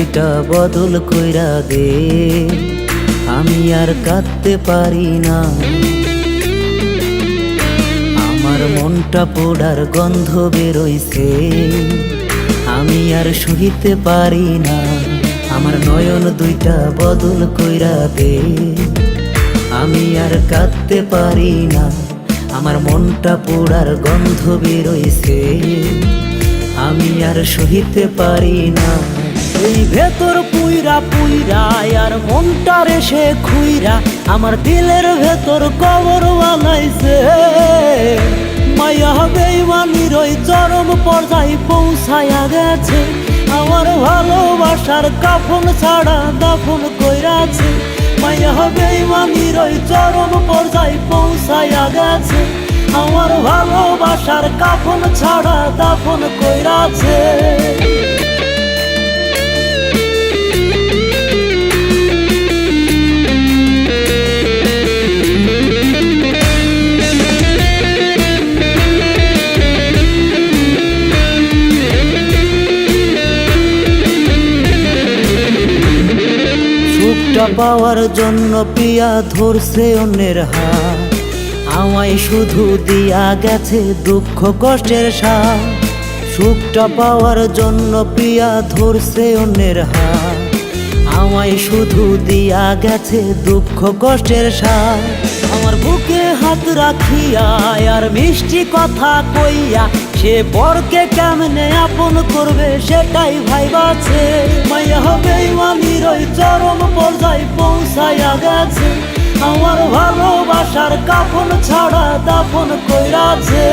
দুইটা বদল কইরা দে, আমি আর কাঁদতে পারি না। আমার মনটা পোড়ার গন্ধ বেরোইছে, আমি আর সহিতে পারি না। আমার নয়ন দুইটা বদল কইরা দে, আমি আর কাঁদতে পারি না। আমার মনটা পোড়ার গন্ধ বেরোইছে, আমি আর সহিতে পারি না। এই ভেতর পুইরা পুইরা আর মনটা রেসে খুইরা আমার দিলের ভেতর কবর বানাইছে। মায়া বেঈমানির ওই চরম পর্যায়ে পৌঁছায়া গেছে, আমার ভালোবাসার কাফন ছাড়া দাফন কইরাছে। মায়া বেঈমানির ওই চরম পর্যায়ে পৌঁছায়া গেছে, আমার ভালোবাসার কাফন ছাড়া দাফন কইরাছে। সুখটা পাওয়ার জন্য পিয়া ধরছে অন্যের হাত, আমায় শুধু দিয়া গেছে দুঃখ কষ্টের সাথ। সুখটা পাওয়ার জন্য পিয়া ধরছে অন্যের হাত, আমায় শুধু দিয়া গেছে দুঃখ কষ্টের সাথ। আমার বুকে হাত রাখিয়া আর মিষ্টি কথা কইয়া সে পরকে কেমনে আপন করবে সেটাই ভাইবাছে। মায়া বেঈমানির ওই চরম পর্যায়ে পৌঁছায়া গেছে, আমার ভালোবাসার কাফন ছাড়া দাফন কইরাছে।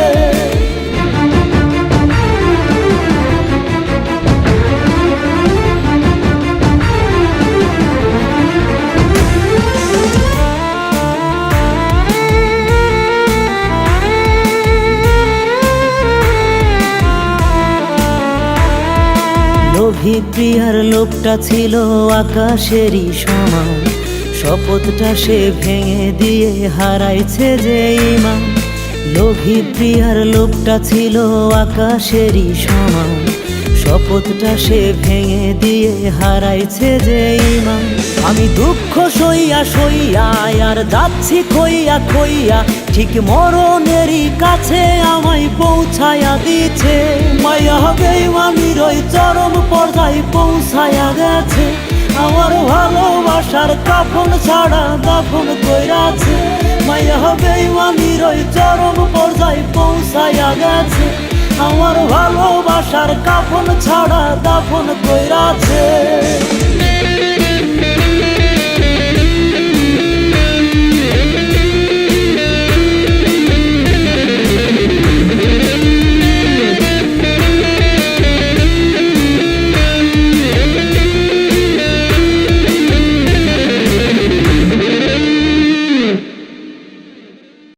লোভী প্রিয়ার লোকটা ছিল আকাশেরই সমান, শপথটা সে ভেঙে দিয়ে হারাইছে যে ঈমান। লোভী প্রিয়ার লোকটা ছিল আকাশেরই সমান, শপথটা সে ভেঙে দিয়ে হারাইছে যে ঈমান। আমি দুঃখ সইয়া সইয়া আর যাচ্ছি খইয়া খইয়া, ঠিক মরণেরই কাছে আমায় পৌঁছায়া দিছে। মায়া বেঈমানির ওই চরম পর্যায়ে পৌঁছায়া গেছে, আমার ভালোবাসার কাফন ছাড়া দাফন কইরাছে। মায়া বেঈমানির ওই চরম পর্যায়ে পৌঁছায়া গেছে, আমার ভালোবাসার কাফন ছাড়া দাফন কইরাছে।